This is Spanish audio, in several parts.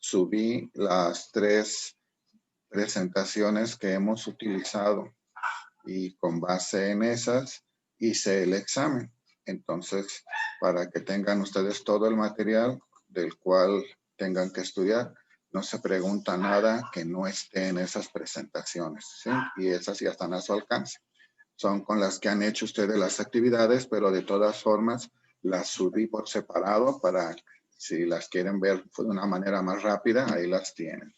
subí las 3 presentaciones que hemos utilizado y con base en esas hice el examen. Entonces, para que tengan ustedes todo el material del cual tengan que estudiar, no se pregunta nada que no esté en esas presentaciones, ¿sí? Y esas ya están a su alcance. Son con las que han hecho ustedes las actividades, pero de todas formas las subí por separado para si las quieren ver de una manera más rápida, ahí las tienen.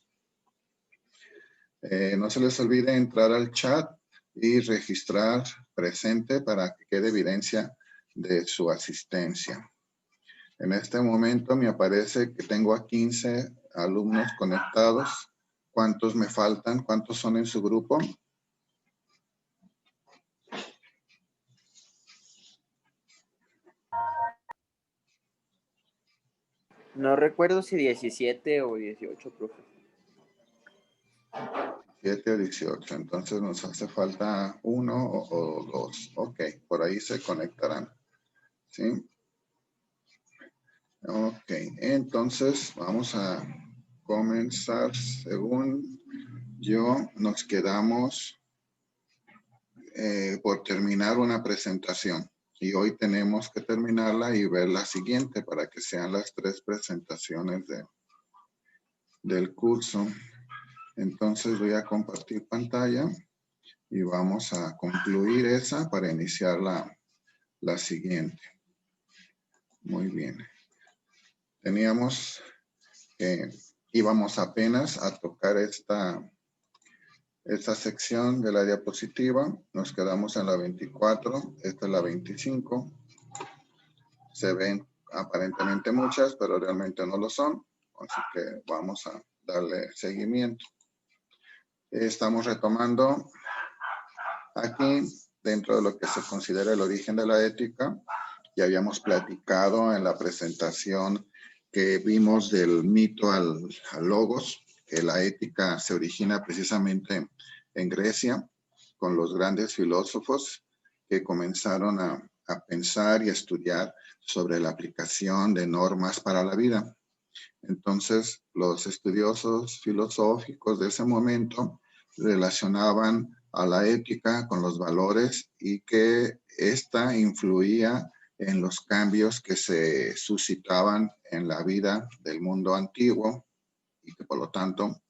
No se les olvide entrar al chat y registrar presente para que quede evidencia de su asistencia. En este momento me aparece que tengo a 15 alumnos conectados. ¿Cuántos me faltan? ¿Cuántos son en su grupo? No recuerdo si 17 o 18, profe. 7 o 18. Entonces nos hace falta 1 o 2. Ok, por ahí se conectarán. ¿Sí? Ok, entonces vamos a comenzar. Según yo, nos quedamos por terminar una presentación. Y hoy tenemos que terminarla y ver la siguiente para que sean las 3 presentaciones del curso. Entonces voy a compartir pantalla y vamos a concluir esa para iniciar la siguiente. Muy bien. Teníamos que íbamos apenas a tocar esta sección de la diapositiva. Nos quedamos en la 24, esta es la 25. Se ven aparentemente muchas, pero realmente no lo son. Así que vamos a darle seguimiento. Estamos retomando aquí dentro de lo que se considera el origen de la ética. Ya habíamos platicado en la presentación que vimos del mito al logos, que la ética se origina precisamente en Grecia, con los grandes filósofos que comenzaron a pensar y a estudiar sobre la aplicación de normas para la vida. Entonces, los estudiosos filosóficos de ese momento relacionaban a la ética con los valores y que ésta influía en los cambios que se suscitaban en la vida del mundo antiguo y que por lo tanto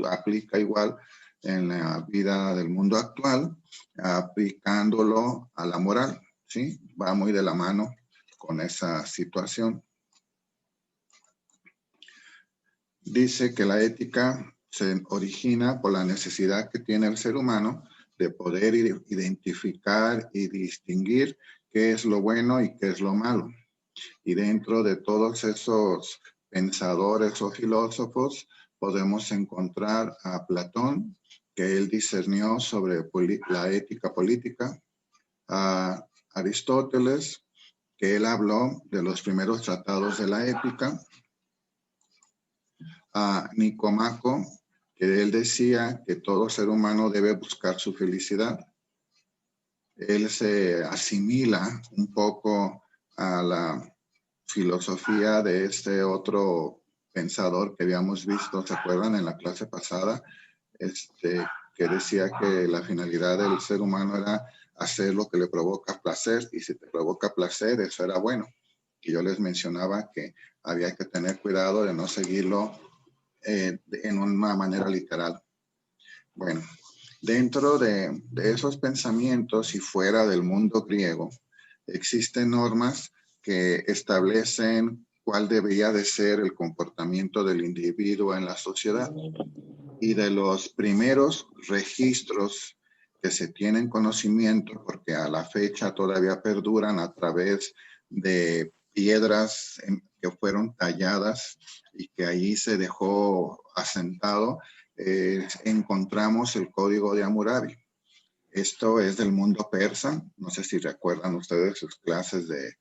aplica igual en la vida del mundo actual, aplicándolo a la moral, ¿sí? Va muy de la mano con esa situación. Dice que la ética se origina por la necesidad que tiene el ser humano de poder identificar y distinguir qué es lo bueno y qué es lo malo. Y dentro de todos esos pensadores o filósofos podemos encontrar a Platón, que él discernió sobre la ética política, a Aristóteles, que él habló de los primeros tratados de la ética, a Nicomaco, que él decía que todo ser humano debe buscar su felicidad. Él se asimila un poco a la filosofía de este otro pensador que habíamos visto, ¿se acuerdan? En la clase pasada, que decía que la finalidad del ser humano era hacer lo que le provoca placer, y si te provoca placer, eso era bueno. Y yo les mencionaba que había que tener cuidado de no seguirlo en una manera literal. Bueno, dentro de esos pensamientos y fuera del mundo griego, existen normas que establecen cuál debería de ser el comportamiento del individuo en la sociedad. Y de los primeros registros que se tienen conocimiento, porque a la fecha todavía perduran a través de piedras que fueron talladas y que allí se dejó asentado, encontramos el Código de Hammurabi. Esto es del mundo persa. No sé si recuerdan ustedes sus clases de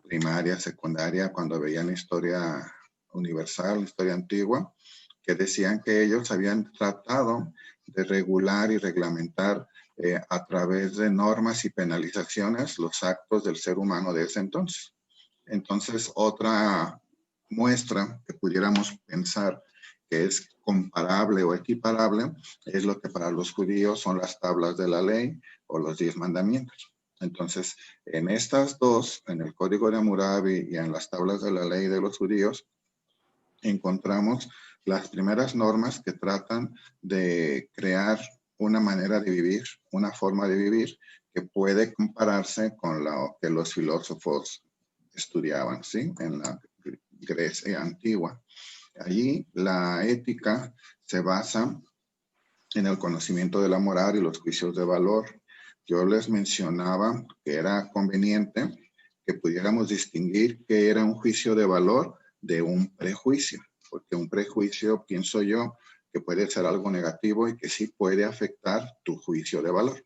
primaria, secundaria, cuando veían historia universal, historia antigua, que decían que ellos habían tratado de regular y reglamentar a través de normas y penalizaciones los actos del ser humano de ese entonces. Entonces, otra muestra que pudiéramos pensar que es comparable o equiparable es lo que para los judíos son las tablas de la ley o los 10 mandamientos. Entonces, en estas dos, en el Código de Hammurabi y en las tablas de la ley de los judíos, encontramos las primeras normas que tratan de crear una manera de vivir, una forma de vivir que puede compararse con lo que los filósofos estudiaban, ¿sí? En la Grecia antigua. Allí la ética se basa en el conocimiento de la moral y los juicios de valor. Yo les mencionaba que era conveniente que pudiéramos distinguir qué era un juicio de valor de un prejuicio, porque un prejuicio, pienso yo, que puede ser algo negativo y que sí puede afectar tu juicio de valor.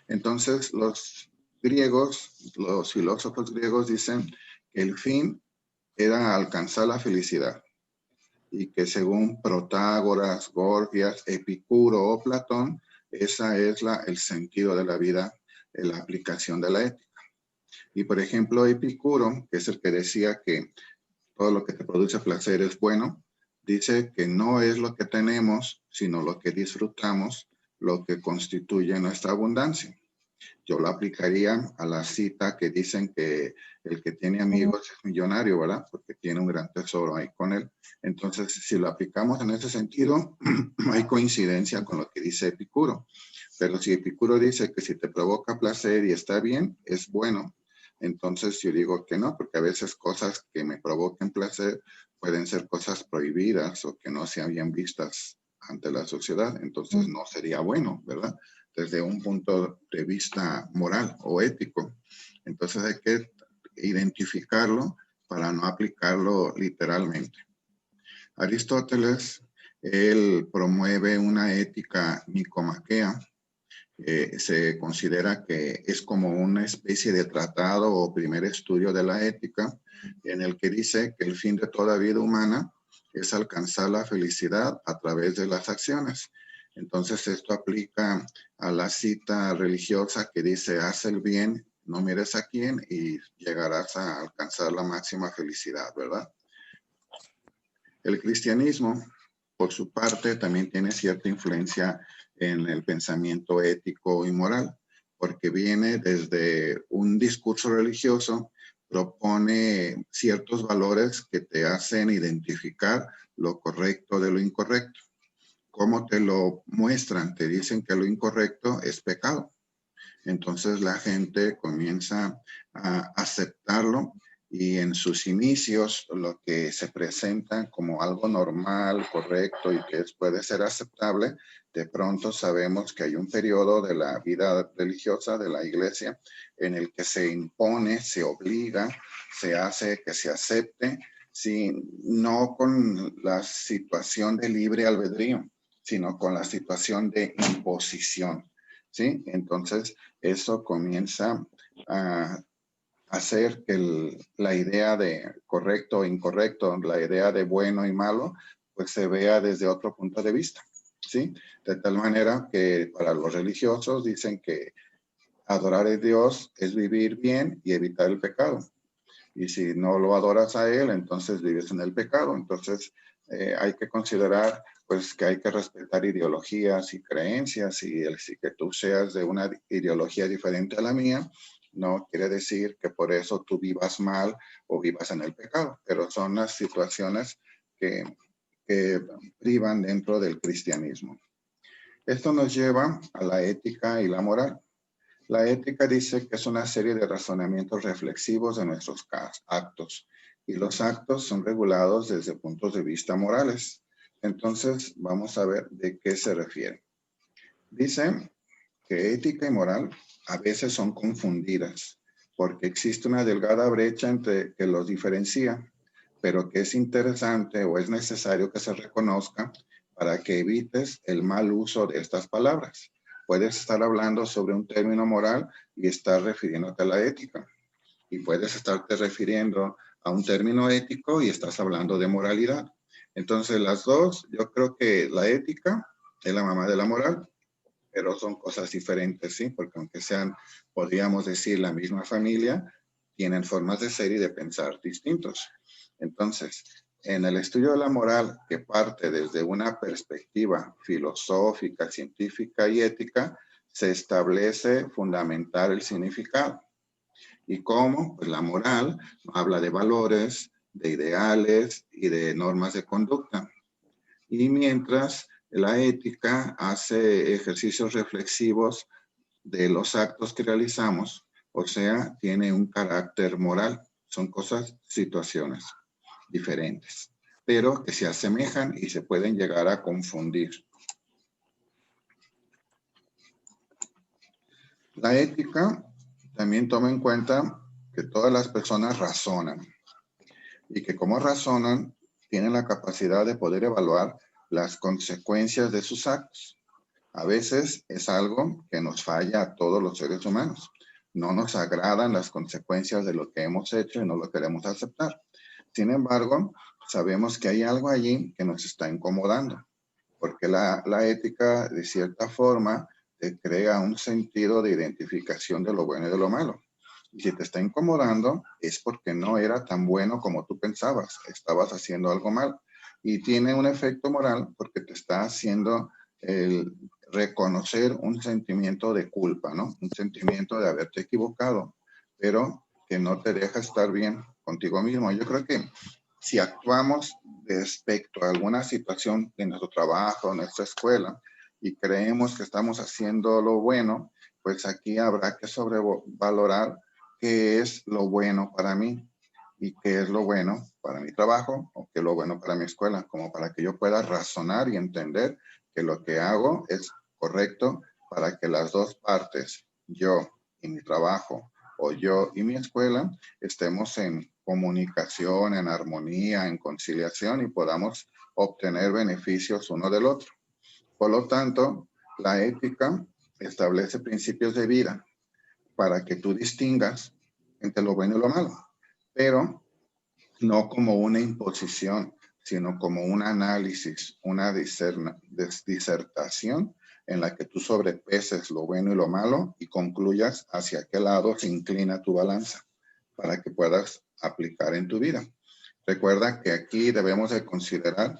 Entonces, los griegos, los filósofos griegos dicen que el fin era alcanzar la felicidad y que según Protágoras, Gorgias, Epicuro o Platón, esa es el sentido de la vida, la aplicación de la ética. Y por ejemplo, Epicuro, que es el que decía que todo lo que te produce placer es bueno, dice que no es lo que tenemos, sino lo que disfrutamos, lo que constituye nuestra abundancia. Yo lo aplicaría a la cita que dicen que el que tiene amigos es millonario, ¿verdad? Porque tiene un gran tesoro ahí con él. Entonces, si lo aplicamos en ese sentido, hay coincidencia con lo que dice Epicuro. Pero si Epicuro dice que si te provoca placer y está bien, es bueno. Entonces yo digo que no, porque a veces cosas que me provoquen placer pueden ser cosas prohibidas o que no se habían vistas ante la sociedad. Entonces no sería bueno, ¿verdad? Desde un punto de vista moral o ético. Entonces hay que identificarlo para no aplicarlo literalmente. Aristóteles, él promueve una ética nicomaquea. Se considera que es como una especie de tratado o primer estudio de la ética en el que dice que el fin de toda vida humana es alcanzar la felicidad a través de las acciones. Entonces esto aplica a la cita religiosa que dice haz el bien, no mires a quién y llegarás a alcanzar la máxima felicidad, ¿verdad? El cristianismo, por su parte, también tiene cierta influencia en el pensamiento ético y moral, porque viene desde un discurso religioso, propone ciertos valores que te hacen identificar lo correcto de lo incorrecto. ¿Cómo te lo muestran? Te dicen que lo incorrecto es pecado. Entonces la gente comienza a aceptarlo y en sus inicios lo que se presenta como algo normal, correcto y que puede ser aceptable, de pronto sabemos que hay un periodo de la vida religiosa de la iglesia en el que se impone, se obliga, se hace que se acepte, no con la situación de libre albedrío, sino con la situación de imposición. ¿Sí? Entonces, eso comienza a hacer que la idea de correcto o incorrecto, la idea de bueno y malo, pues se vea desde otro punto de vista, ¿sí? De tal manera que para los religiosos dicen que adorar a Dios es vivir bien y evitar el pecado. Y si no lo adoras a Él, entonces vives en el pecado. Entonces hay que considerar pues que hay que respetar ideologías y creencias y si que tú seas de una ideología diferente a la mía, no quiere decir que por eso tú vivas mal o vivas en el pecado, pero son las situaciones que privan dentro del cristianismo. Esto nos lleva a la ética y la moral. La ética dice que es una serie de razonamientos reflexivos de nuestros actos y los actos son regulados desde puntos de vista morales. Entonces, vamos a ver de qué se refiere. Dice que ética y moral a veces son confundidas porque existe una delgada brecha entre que los diferencia, pero que es interesante o es necesario que se reconozca para que evites el mal uso de estas palabras. Puedes estar hablando sobre un término moral y estar refiriéndote a la ética. Y puedes estarte refiriendo a un término ético y estás hablando de moralidad. Entonces, las dos, yo creo que la ética es la mamá de la moral, pero son cosas diferentes, ¿sí? Porque aunque sean, podríamos decir, la misma familia, tienen formas de ser y de pensar distintos. Entonces, en el estudio de la moral, que parte desde una perspectiva filosófica, científica y ética, se establece fundamentar el significado. ¿Y cómo? Pues la moral habla de valores, de ideales y de normas de conducta. Y mientras la ética hace ejercicios reflexivos de los actos que realizamos, o sea, tiene un carácter moral. Son cosas, situaciones diferentes, pero que se asemejan y se pueden llegar a confundir. La ética también toma en cuenta que todas las personas razonan y que como razonan, tienen la capacidad de poder evaluar las consecuencias de sus actos. A veces es algo que nos falla a todos los seres humanos. No nos agradan las consecuencias de lo que hemos hecho y no lo queremos aceptar. Sin embargo, sabemos que hay algo allí que nos está incomodando, porque la ética, de cierta forma, te crea un sentido de identificación de lo bueno y de lo malo. Y si te está incomodando, es porque no era tan bueno como tú pensabas, estabas haciendo algo mal. Y tiene un efecto moral porque te está haciendo el reconocer un sentimiento de culpa, ¿no? Un sentimiento de haberte equivocado, pero que no te deja estar bien contigo mismo. Yo creo que si actuamos respecto a alguna situación de nuestro trabajo, nuestra escuela, y creemos que estamos haciendo lo bueno, pues aquí habrá que sobrevalorar qué es lo bueno para mí y qué es lo bueno para mi trabajo o qué es lo bueno para mi escuela, como para que yo pueda razonar y entender que lo que hago es correcto para que las dos partes, yo y mi trabajo o yo y mi escuela, estemos en comunicación, en armonía, en conciliación y podamos obtener beneficios uno del otro. Por lo tanto, la ética establece principios de vida para que tú distingas entre lo bueno y lo malo, pero no como una imposición, sino como un análisis, una disertación en la que tú sobrepeses lo bueno y lo malo y concluyas hacia qué lado se inclina tu balanza para que puedas aplicar en tu vida. Recuerda que aquí debemos de considerar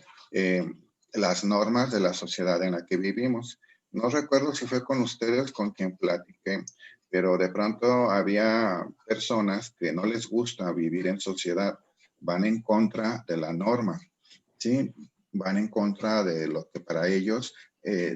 las normas de la sociedad en la que vivimos. No recuerdo si fue con ustedes con quien platiqué, pero de pronto había personas que no les gusta vivir en sociedad, van en contra de la norma, ¿sí? Van en contra de lo que para ellos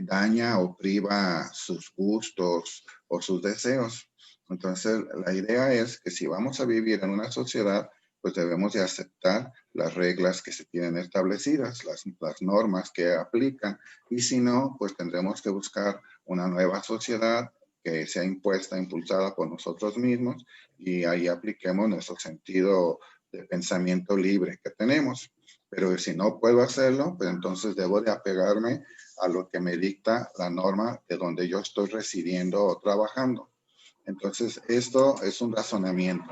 daña o priva sus gustos o sus deseos. Entonces, la idea es que si vamos a vivir en una sociedad, pues debemos de aceptar las reglas que se tienen establecidas, las normas que aplican, y si no, pues tendremos que buscar una nueva sociedad que sea impuesta, impulsada por nosotros mismos, y ahí apliquemos nuestro sentido de pensamiento libre que tenemos. Pero si no puedo hacerlo, pues entonces debo de apegarme a lo que me dicta la norma de donde yo estoy residiendo o trabajando. Entonces, esto es un razonamiento.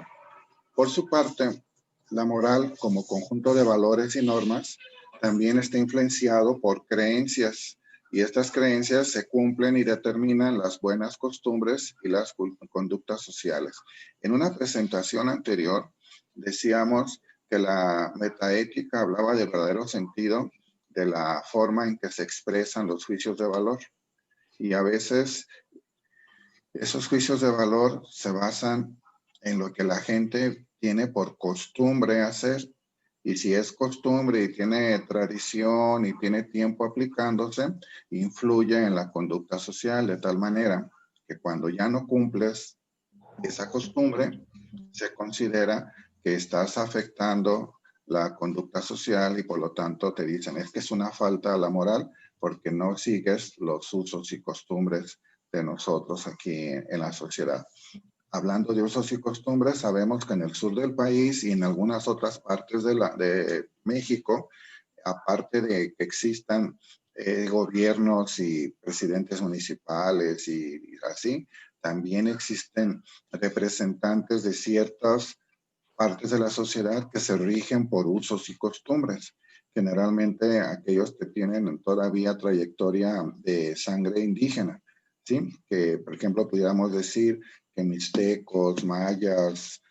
Por su parte, la moral como conjunto de valores y normas también está influenciado por creencias y estas creencias se cumplen y determinan las buenas costumbres y las conductas sociales. En una presentación anterior decíamos que la metaética hablaba del verdadero sentido de la forma en que se expresan los juicios de valor y a veces esos juicios de valor se basan en lo que la gente tiene por costumbre hacer. Y si es costumbre y tiene tradición y tiene tiempo aplicándose, influye en la conducta social de tal manera que cuando ya no cumples esa costumbre, se considera que estás afectando la conducta social y por lo tanto te dicen es que es una falta a la moral porque no sigues los usos y costumbres de nosotros aquí en la sociedad. Hablando de usos y costumbres, sabemos que en el sur del país y en algunas otras partes de México, aparte de que existan gobiernos y presidentes municipales y así, también existen representantes de ciertas partes de la sociedad que se rigen por usos y costumbres. Generalmente aquellos que tienen todavía trayectoria de sangre indígena, ¿sí? Que, por ejemplo, pudiéramos decir que mixtecos, mayas,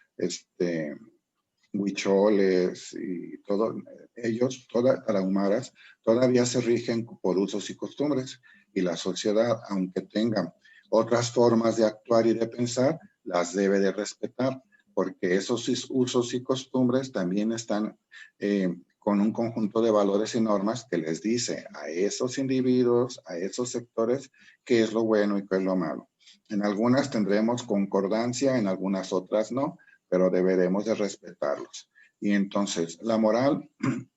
huicholes y todo, ellos, tarahumaras, todavía se rigen por usos y costumbres. Y la sociedad, aunque tenga otras formas de actuar y de pensar, las debe de respetar, porque esos usos y costumbres también están con un conjunto de valores y normas que les dice a esos individuos, a esos sectores, qué es lo bueno y qué es lo malo. En algunas tendremos concordancia, en algunas otras no, pero deberemos de respetarlos. Y entonces, la moral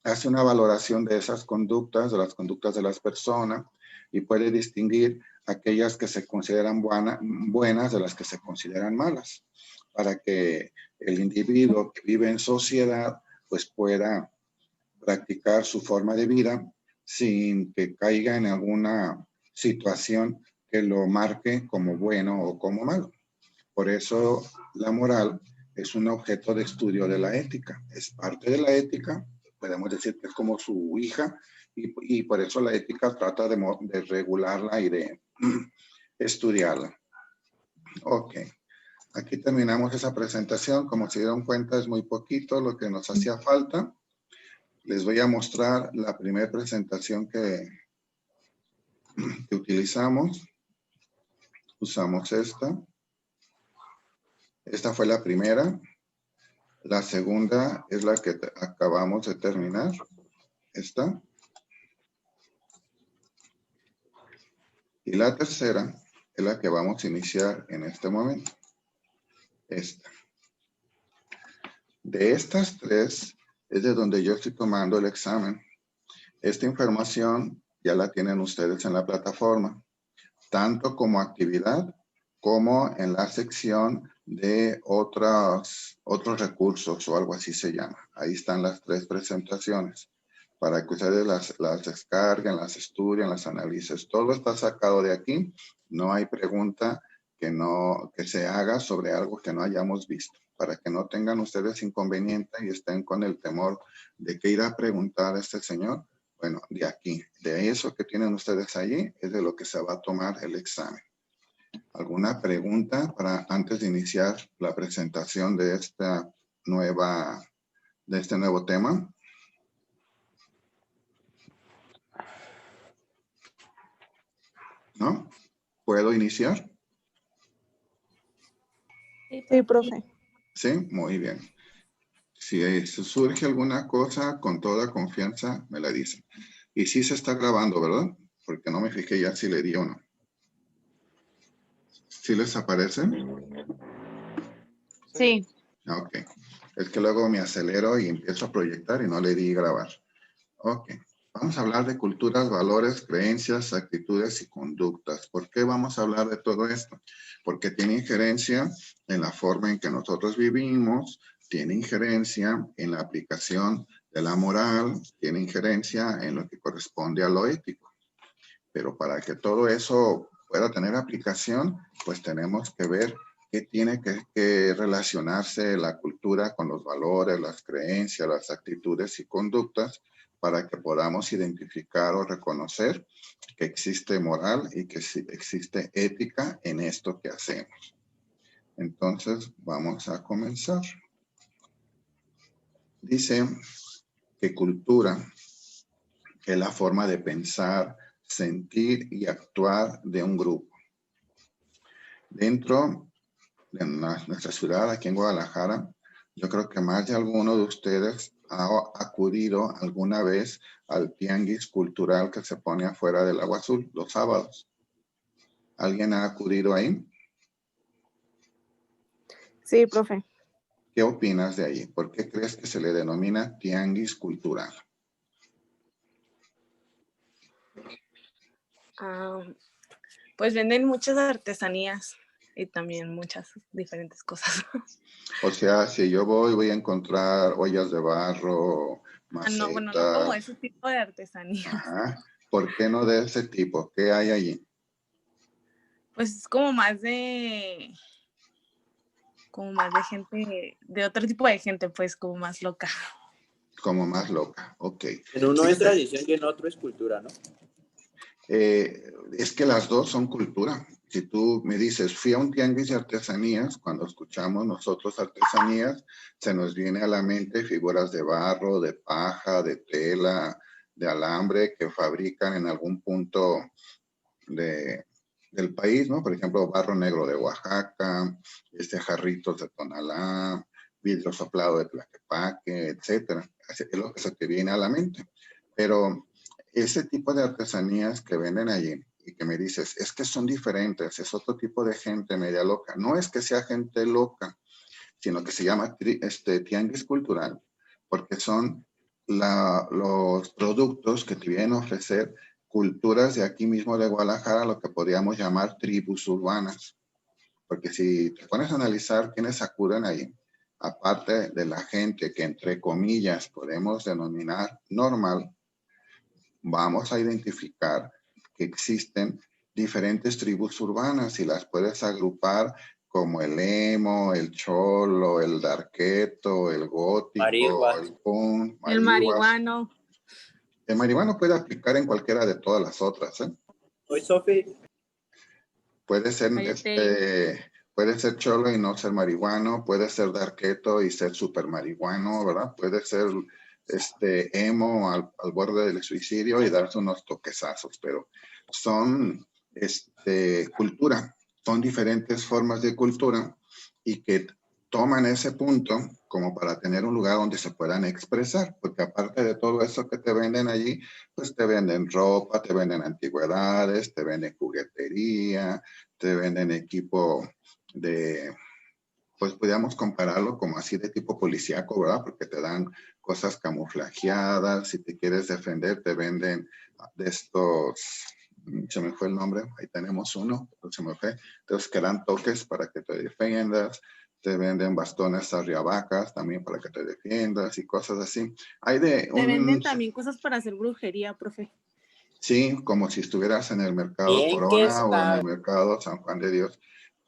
hace una valoración de esas conductas, de las conductas de las personas, y puede distinguir aquellas que se consideran buenas de las que se consideran malas, para que el individuo que vive en sociedad pues pueda practicar su forma de vida sin que caiga en alguna situación que lo marque como bueno o como malo. Por eso la moral es un objeto de estudio de la ética, es parte de la ética, podemos decir que es como su hija, y por eso la ética trata de regularla y de estudiarla. Ok, aquí terminamos esa presentación. Como se dieron cuenta, es muy poquito lo que nos hacía falta. Les voy a mostrar la primera presentación que utilizamos. Usamos esta. Esta fue la primera. La segunda es la que acabamos de terminar. Esta. Y la tercera es la que vamos a iniciar en este momento. Esta. De estas tres es de donde yo estoy tomando el examen. Esta información ya la tienen ustedes en la plataforma, tanto como actividad como en la sección de otros recursos o algo así se llama. Ahí están las tres presentaciones para que ustedes las descarguen, las estudien, las analicen. Todo está sacado de aquí. No hay pregunta que se haga sobre algo que no hayamos visto, para que no tengan ustedes inconveniente y estén con el temor de que ir a preguntar a este señor. Bueno, de aquí, de eso que tienen ustedes allí, es de lo que se va a tomar el examen. ¿Alguna pregunta antes de iniciar la presentación de este nuevo tema? ¿No? ¿Puedo iniciar? Sí, profe. Sí, muy bien. Si surge alguna cosa, con toda confianza me la dicen. Y sí se está grabando, ¿verdad? Porque no me fijé ya si le di o no. ¿Sí les aparece? Sí. Ok. Es que luego me acelero y empiezo a proyectar y no le di grabar. Ok. Vamos a hablar de culturas, valores, creencias, actitudes y conductas. ¿Por qué vamos a hablar de todo esto? Porque tiene injerencia en la forma en que nosotros vivimos, tiene injerencia en la aplicación de la moral, tiene injerencia en lo que corresponde a lo ético. Pero para que todo eso pueda tener aplicación, pues tenemos que ver qué tiene que relacionarse la cultura con los valores, las creencias, las actitudes y conductas, para que podamos identificar o reconocer que existe moral y que existe ética en esto que hacemos. Entonces, vamos a comenzar. Dice que cultura es la forma de pensar, sentir y actuar de un grupo. Dentro de nuestra ciudad, aquí en Guadalajara, yo creo que más de alguno de ustedes ha acudido alguna vez al tianguis cultural que se pone afuera del Agua Azul los sábados. ¿Alguien ha acudido ahí? Sí, profe. ¿Qué opinas de ahí? ¿Por qué crees que se le denomina tianguis cultural? Pues venden muchas artesanías y también muchas diferentes cosas. O sea, si yo voy a encontrar ollas de barro, macetas. No, bueno, no como ese tipo de artesanía. Ajá. ¿Por qué no de ese tipo? ¿Qué hay allí? Pues es como más de gente, de otro tipo de gente, pues como más loca. Como más loca, ok. En uno es tradición y en otro es cultura, ¿no? Es que las dos son cultura. Si tú me dices, fui a un tianguis de artesanías, cuando escuchamos nosotros artesanías, se nos viene a la mente figuras de barro, de paja, de tela, de alambre que fabrican en algún punto del país, ¿no? Por ejemplo, barro negro de Oaxaca, jarritos de Tonalá, vidrio soplado de Tlaquepaque, etcétera. Es lo que se te viene a la mente. Pero ese tipo de artesanías que venden allí y que me dices, es que son diferentes, es otro tipo de gente media loca. No es que sea gente loca, sino que se llama tianguis cultural, porque son los productos que te vienen a ofrecer culturas de aquí mismo de Guadalajara, lo que podríamos llamar tribus urbanas. Porque si te pones a analizar quiénes acuden ahí, aparte de la gente que entre comillas podemos denominar normal, vamos a identificar que existen diferentes tribus urbanas y las puedes agrupar como el emo, el cholo, el darketo, el gótico, Marihuas. el punk, El marihuano. El marihuano puede aplicar en cualquiera de todas las otras, ¿eh? Hoy, Sofi. Puede ser, Cállate. puede ser cholo y no ser marihuano, puede ser darketo y ser super marihuano, ¿verdad? Puede ser emo al borde del suicidio y darse unos toquezazos, pero son cultura, son diferentes formas de cultura y que toman ese punto como para tener un lugar donde se puedan expresar, porque aparte de todo eso que te venden allí, pues te venden ropa, te venden antigüedades, te venden juguetería, te venden equipo pues podríamos compararlo como así de tipo policíaco, ¿verdad? Porque te dan cosas camuflajeadas, si te quieres defender te venden de estos, se me fue el nombre, ahí tenemos uno, se me fue, entonces que dan toques para que te defiendas, te venden bastones arriabacas también para que te defiendas y cosas así. Hay Te venden también cosas para hacer brujería, profe. Sí, como si estuvieras en el mercado Bien, ¿qué Corona o en sabe? el mercado San Juan de Dios.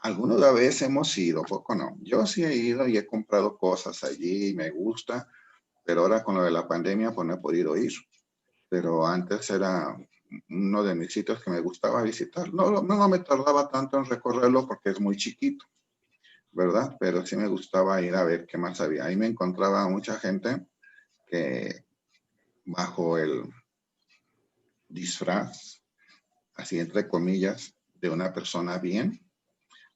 Alguna vez hemos ido, poco no. Yo sí he ido y he comprado cosas allí y me gusta, pero ahora con lo de la pandemia pues no he podido ir. Pero antes era uno de mis sitios que me gustaba visitar. No me tardaba tanto en recorrerlo porque es muy chiquito, ¿verdad? Pero sí me gustaba ir a ver qué más había. Ahí me encontraba mucha gente que bajo el disfraz, así entre comillas, de una persona bien,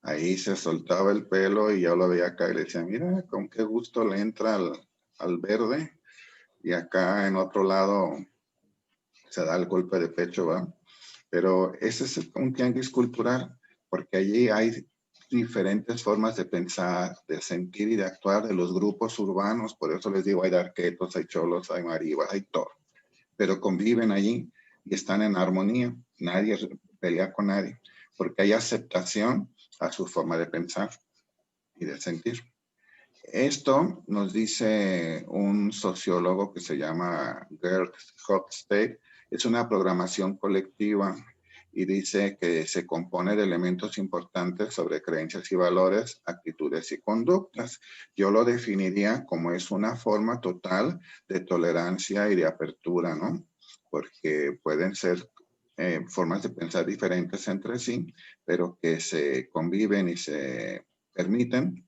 ahí se soltaba el pelo y yo lo veía acá y le decía, mira, con qué gusto le entra al verde. Y acá en otro lado se da el golpe de pecho, ¿va? Pero ese es un tianguis cultural, porque allí hay diferentes formas de pensar, de sentir y de actuar de los grupos urbanos. Por eso les digo, hay darquetos, hay cholos, hay marivas, hay todo. Pero conviven allí y están en armonía. Nadie pelea con nadie, porque hay aceptación a su forma de pensar y de sentir. Esto nos dice un sociólogo que se llama Gerd Hofstede, es una programación colectiva y dice que se compone de elementos importantes sobre creencias y valores, actitudes y conductas. Yo lo definiría como es una forma total de tolerancia y de apertura, ¿no? Porque pueden ser formas de pensar diferentes entre sí, pero que se conviven y se permiten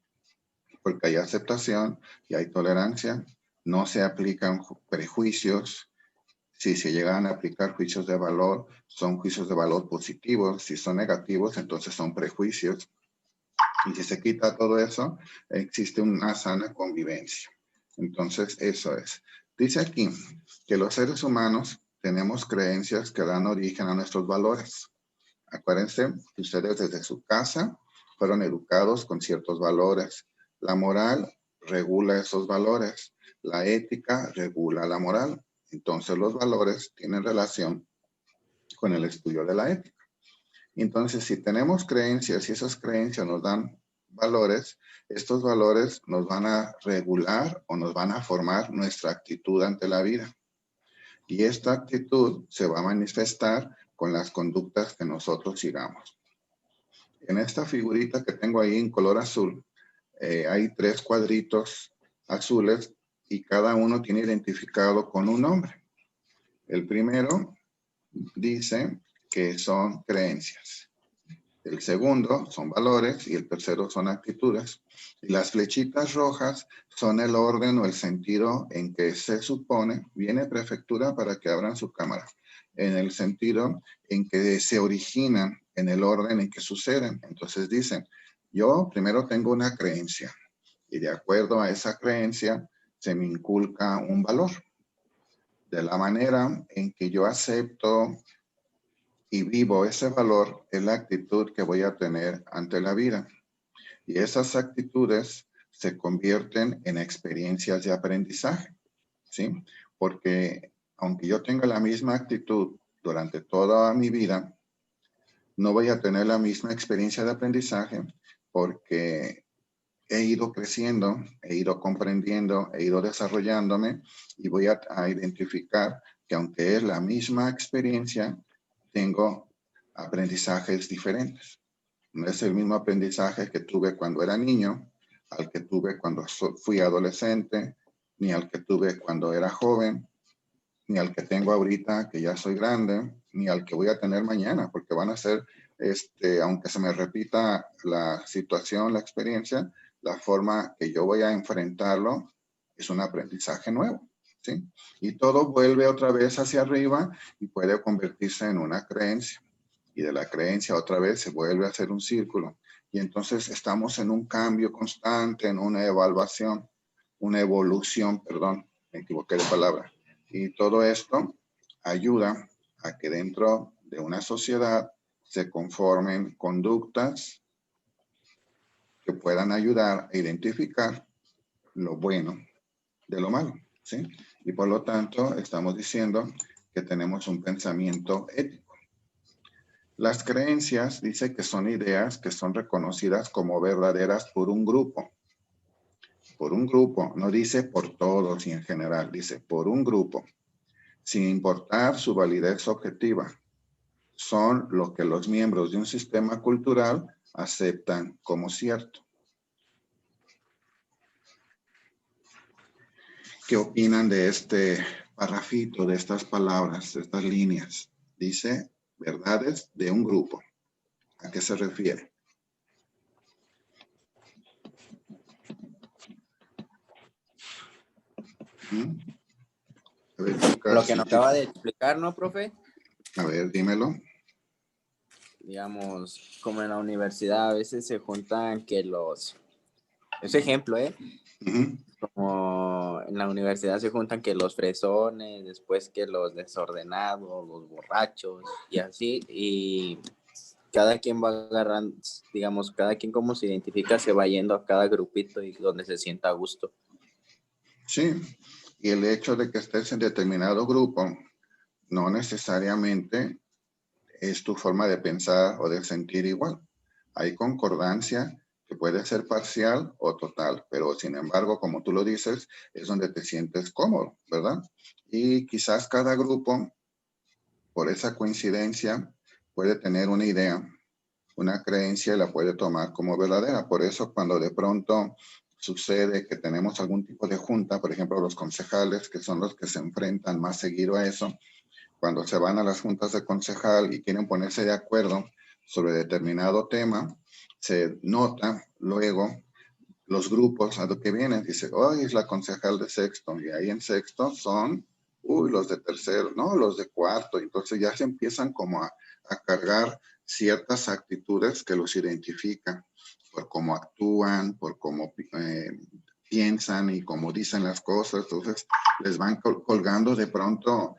porque hay aceptación y hay tolerancia, no se aplican prejuicios. Si se llegan a aplicar juicios de valor, son juicios de valor positivos. Si son negativos, entonces son prejuicios. Y si se quita todo eso, existe una sana convivencia. Entonces, eso es. Dice aquí que los seres humanos tenemos creencias que dan origen a nuestros valores. Acuérdense que ustedes desde su casa fueron educados con ciertos valores. La moral regula esos valores. La ética regula la moral. Entonces los valores tienen relación con el estudio de la ética. Entonces, si tenemos creencias y esas creencias nos dan valores, estos valores nos van a regular o nos van a formar nuestra actitud ante la vida. Y esta actitud se va a manifestar con las conductas que nosotros sigamos. En esta figurita que tengo ahí en color azul, hay 3 cuadritos azules y cada uno tiene identificado con un nombre. El primero dice que son creencias. El segundo son valores y el tercero son actitudes. Y las flechitas rojas son el orden o el sentido en que se supone, viene prefectura para que abran su cámara, en el sentido en que se originan, en el orden en que suceden. Entonces dicen, yo primero tengo una creencia y de acuerdo a esa creencia se me inculca un valor. De la manera en que yo acepto y vivo ese valor es la actitud que voy a tener ante la vida. Y esas actitudes se convierten en experiencias de aprendizaje, ¿sí? Porque aunque yo tenga la misma actitud durante toda mi vida, no voy a tener la misma experiencia de aprendizaje porque he ido creciendo, he ido comprendiendo, he ido desarrollándome y voy a identificar que aunque es la misma experiencia, tengo aprendizajes diferentes. No es el mismo aprendizaje que tuve cuando era niño, al que tuve cuando fui adolescente, ni al que tuve cuando era joven, ni al que tengo ahorita que ya soy grande, ni al que voy a tener mañana, porque van a ser, aunque se me repita la situación, la experiencia, la forma que yo voy a enfrentarlo es un aprendizaje nuevo, ¿sí? Y todo vuelve otra vez hacia arriba y puede convertirse en una creencia. Y de la creencia otra vez se vuelve a hacer un círculo. Y entonces estamos en un cambio constante, en una evolución, perdón, me equivoqué de palabra. Y todo esto ayuda a que dentro de una sociedad se conformen conductas que puedan ayudar a identificar lo bueno de lo malo, ¿sí? Y por lo tanto estamos diciendo que tenemos un pensamiento ético. Las creencias dice que son ideas que son reconocidas como verdaderas por un grupo. Por un grupo, no dice por todos y en general, dice por un grupo, sin importar su validez objetiva. Son lo que los miembros de un sistema cultural aceptan como cierto. ¿Qué opinan de este parrafito, de estas palabras, de estas líneas? Dice verdades de un grupo. ¿A qué se refiere? A ver, Lo que nos acaba de explicar, ¿no, profe? A ver, dímelo. Digamos, como en la universidad a veces se juntan que los... Ese ejemplo, Como en la universidad se juntan que los fresones, después que los desordenados, los borrachos y así, y cada quien va agarrando, digamos, cada quien como se identifica se va yendo a cada grupito y donde se sienta a gusto. Sí, y el hecho de que estés en determinado grupo no necesariamente es tu forma de pensar o de sentir igual. Hay concordancia que puede ser parcial o total, pero sin embargo, como tú lo dices, es donde te sientes cómodo, ¿verdad? Y quizás cada grupo, por esa coincidencia, puede tener una idea, una creencia y la puede tomar como verdadera. Por eso cuando de pronto sucede que tenemos algún tipo de junta, por ejemplo, los concejales, que son los que se enfrentan más seguido a eso, cuando se van a las juntas de concejal y quieren ponerse de acuerdo sobre determinado tema, se nota luego los grupos a lo que vienen. Dice, hoy es la concejal de sexto, y ahí en sexto son, los de tercero, no, los de cuarto. Entonces ya se empiezan como a cargar ciertas actitudes que los identifican por cómo actúan, por cómo piensan y cómo dicen las cosas. Entonces les van colgando de pronto,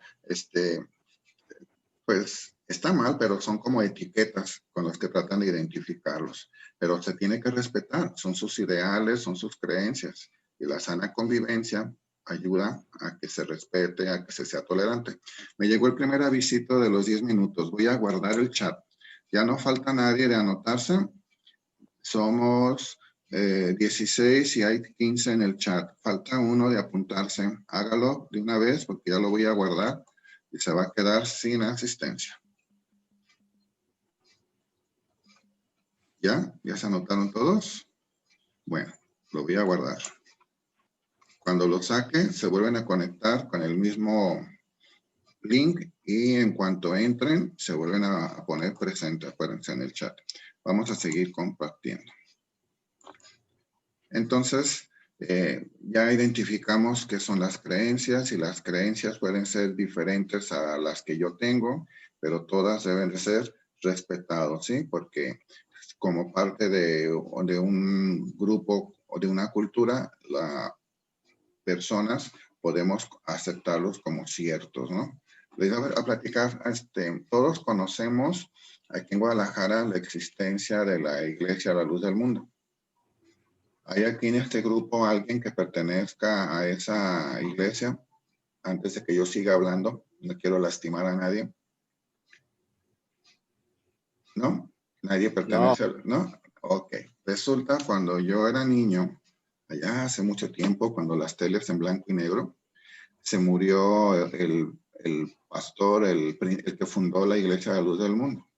pues está mal, pero son como etiquetas con las que tratan de identificarlos. Pero se tiene que respetar, son sus ideales, son sus creencias. Y la sana convivencia ayuda a que se respete, a que se sea tolerante. Me llegó el primer avisito de los 10 minutos. Voy a guardar el chat. Ya no falta nadie de anotarse. Somos 16 y hay 15 en el chat. Falta uno de apuntarse. Hágalo de una vez porque ya lo voy a guardar y se va a quedar sin asistencia. ¿Ya? ¿Ya se anotaron todos? Bueno, lo voy a guardar. Cuando lo saque, se vuelven a conectar con el mismo link y en cuanto entren se vuelven a poner presente, acuérdense, en el chat. Vamos a seguir compartiendo. Entonces, ya identificamos qué son las creencias y las creencias pueden ser diferentes a las que yo tengo, pero todas deben de ser respetadas, ¿sí? Porque como parte de un grupo o de una cultura, las personas podemos aceptarlos como ciertos, ¿no? Les voy a platicar, todos conocemos aquí en Guadalajara la existencia de la Iglesia La Luz del Mundo. ¿Hay aquí en este grupo alguien que pertenezca a esa iglesia? Antes de que yo siga hablando, no quiero lastimar a nadie. ¿No? ¿Nadie pertenece? ¿No? Ok. Resulta cuando yo era niño, allá hace mucho tiempo, cuando las teles en blanco y negro, se murió el pastor, el que fundó la Iglesia de la Luz del Mundo.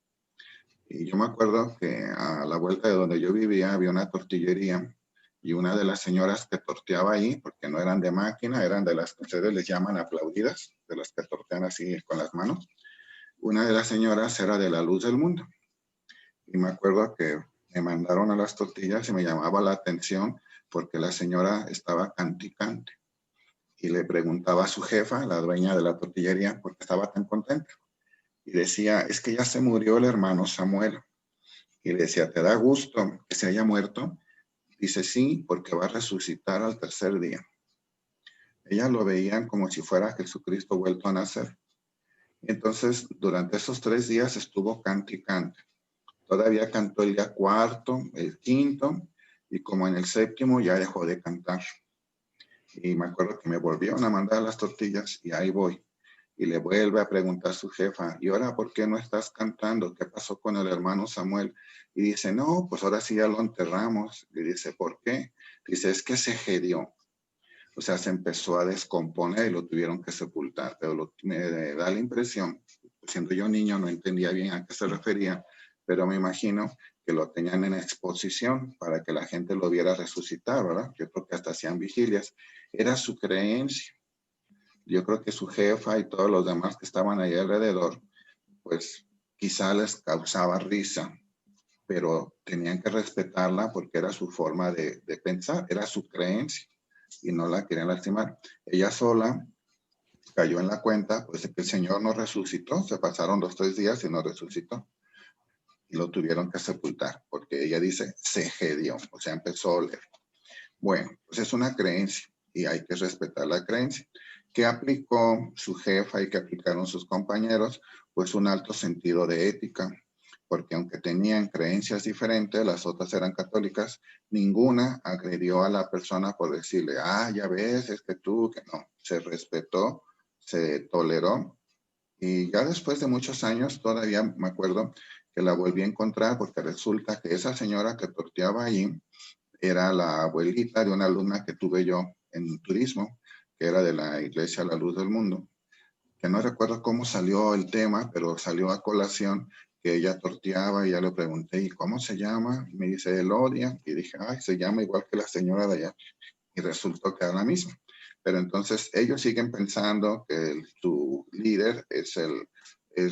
Y yo me acuerdo que a la vuelta de donde yo vivía había una tortillería y una de las señoras que torteaba ahí, porque no eran de máquina, eran de las que ustedes les llaman aplaudidas, de las que tortean así con las manos. Una de las señoras era de la Luz del Mundo. Y me acuerdo que me mandaron a las tortillas y me llamaba la atención porque la señora estaba canticante. Y le preguntaba a su jefa, la dueña de la tortillería, por qué estaba tan contenta. Y decía, es que ya se murió el hermano Samuel. Y le decía, ¿te da gusto que se haya muerto? Dice, sí, porque va a resucitar al tercer día. Ellas lo veían como si fuera Jesucristo vuelto a nacer. Entonces, durante esos 3 días estuvo cante y cante. Todavía cantó el día cuarto, el quinto, y como en el séptimo ya dejó de cantar. Y me acuerdo que me volvieron a mandar las tortillas y ahí voy. Y le vuelve a preguntar a su jefa, ¿y ahora por qué no estás cantando? ¿Qué pasó con el hermano Samuel? Y dice, no, pues ahora sí ya lo enterramos. Y dice, ¿por qué? Dice, es que se gedió. O sea, se empezó a descomponer y lo tuvieron que sepultar. Pero me da la impresión, siendo yo niño no entendía bien a qué se refería, pero me imagino que lo tenían en exposición para que la gente lo viera resucitar, ¿verdad? Yo creo que hasta hacían vigilias. Era su creencia. Yo creo que su jefa y todos los demás que estaban ahí alrededor, pues quizá les causaba risa, pero tenían que respetarla porque era su forma de pensar, era su creencia y no la querían lastimar. Ella sola cayó en la cuenta, pues que el Señor no resucitó, se pasaron 2 o 3 días y no resucitó. Y lo tuvieron que sepultar, porque ella dice, se gedió, o sea, empezó a oler. Bueno, pues es una creencia y hay que respetar la creencia. ¿Qué aplicó su jefa y qué aplicaron sus compañeros? Pues un alto sentido de ética, porque aunque tenían creencias diferentes, las otras eran católicas, ninguna agredió a la persona por decirle, ah, ya ves, es que tú, que no, se respetó, se toleró. Y ya después de muchos años, todavía me acuerdo que la volví a encontrar porque resulta que esa señora que torteaba ahí era la abuelita de una alumna que tuve yo en turismo, que era de la Iglesia La Luz del Mundo, que no recuerdo cómo salió el tema, pero salió a colación que ella torteaba y ya le pregunté, ¿y cómo se llama? Y me dice, Elodia, y dije, ay, se llama igual que la señora de allá, y resultó que era la misma. Pero entonces ellos siguen pensando que su líder es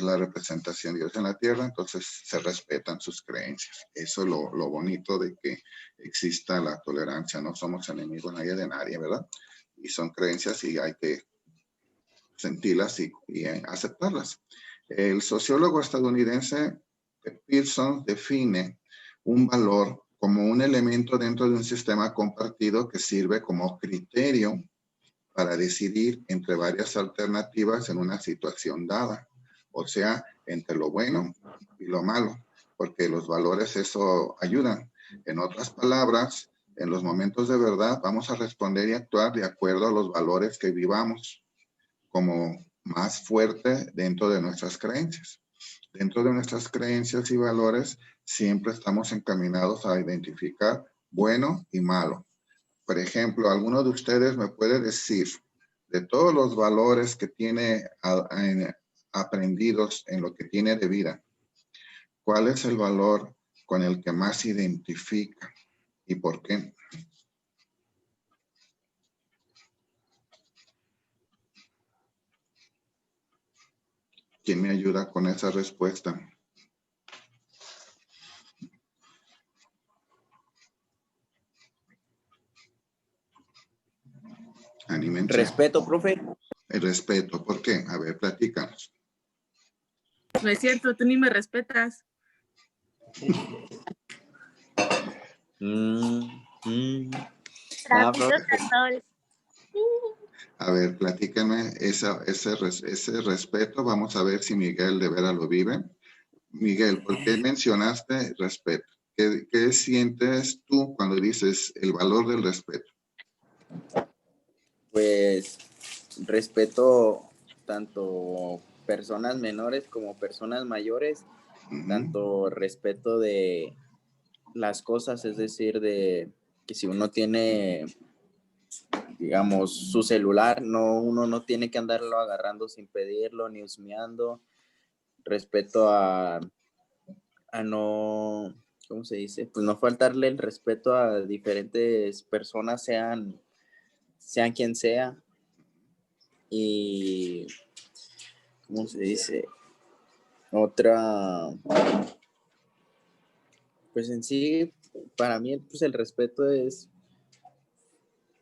la representación de Dios en la tierra, entonces se respetan sus creencias. Eso es lo bonito de que exista la tolerancia. No somos enemigos nadie de nadie, ¿verdad? Y son creencias y hay que sentirlas y aceptarlas. El sociólogo estadounidense Pearson define un valor como un elemento dentro de un sistema compartido que sirve como criterio para decidir entre varias alternativas en una situación dada, o sea, entre lo bueno y lo malo, porque los valores eso ayudan. En otras palabras, en los momentos de verdad vamos a responder y actuar de acuerdo a los valores que vivamos como más fuerte dentro de nuestras creencias. Dentro de nuestras creencias y valores siempre estamos encaminados a identificar bueno y malo. Por ejemplo, ¿alguno de ustedes me puede decir de todos los valores que tiene aprendidos en lo que tiene de vida, cuál es el valor con el que más se identifica y por qué? ¿Quién me ayuda con esa respuesta? Anímense. Respeto, profe. El respeto. ¿Por qué? A ver, platícanos. No es cierto, tú ni me respetas. Ah, profe. A ver, platíquenme ese respeto. Vamos a ver si Miguel de veras lo vive. Miguel, ¿por qué mencionaste respeto? ¿Qué sientes tú cuando dices el valor del respeto? Pues respeto tanto personas menores como personas mayores, tanto respeto de las cosas, es decir, de que si uno tiene, digamos, su celular, uno no tiene que andarlo agarrando sin pedirlo, ni husmeando. Respeto a no, ¿cómo se dice? Pues no faltarle el respeto a diferentes personas, sean quien sea. Y, ¿cómo se dice? Otra, pues en sí, para mí pues el respeto es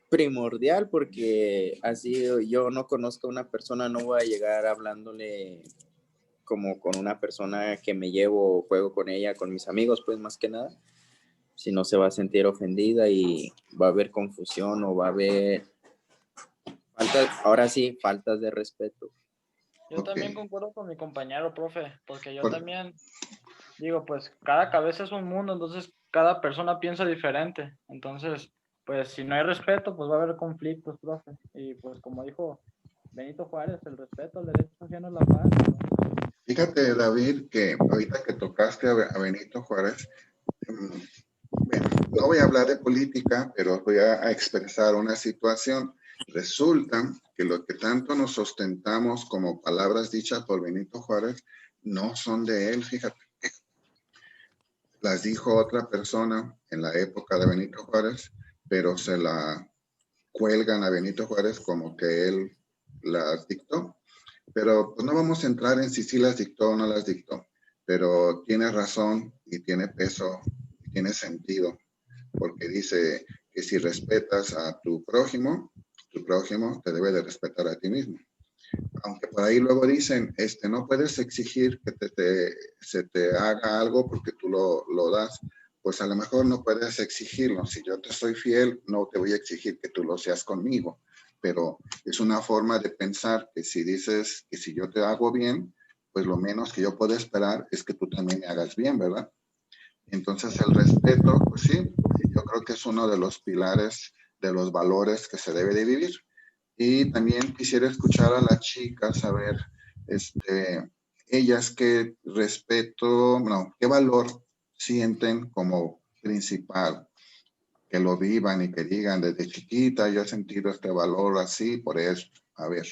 primordial porque así yo no conozco a una persona, no voy a llegar hablándole como con una persona que me llevo o juego con ella, con mis amigos, pues más que nada, si no se va a sentir ofendida y va a haber confusión o va a haber ahora sí, faltas de respeto. Yo Ok. también concuerdo con mi compañero, profe, porque yo Por- también digo, pues cada cabeza es un mundo, entonces cada persona piensa diferente. Entonces, pues si no hay respeto, pues va a haber conflictos, profe. Y pues como dijo Benito Juárez, el respeto al derecho ajeno es la paz. Fíjate, David, que ahorita que tocaste a Benito Juárez, bueno, no voy a hablar de política, pero voy a expresar una situación. Resulta que lo que tanto nos ostentamos como palabras dichas por Benito Juárez no son de él, fíjate. Las dijo otra persona en la época de Benito Juárez, pero se la cuelgan a Benito Juárez como que él las dictó. Pero pues no vamos a entrar en si sí las dictó o no las dictó, pero tiene razón y tiene peso y tiene sentido, porque dice que si respetas a tu prójimo te debe de respetar a ti mismo. Aunque por ahí luego dicen, no puedes exigir que se te haga algo porque tú lo das, pues a lo mejor no puedes exigirlo. Si yo te soy fiel, no te voy a exigir que tú lo seas conmigo, pero es una forma de pensar que si dices que si yo te hago bien, pues lo menos que yo puedo esperar es que tú también me hagas bien, ¿verdad? Entonces el respeto, pues sí, yo creo que es uno de los pilares de los valores que se debe de vivir. Y también quisiera escuchar a las chicas, a ver, ellas qué respeto, no, qué valor sienten como principal, que lo vivan y que digan, desde chiquita yo he sentido este valor así, por eso, a ver.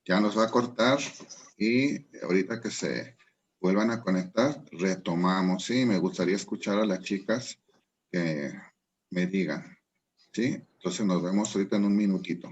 Ya nos va a cortar y ahorita que se vuelvan a conectar, retomamos, ¿sí? Me gustaría escuchar a las chicas que me digan, ¿sí? Entonces nos vemos ahorita en un minutito.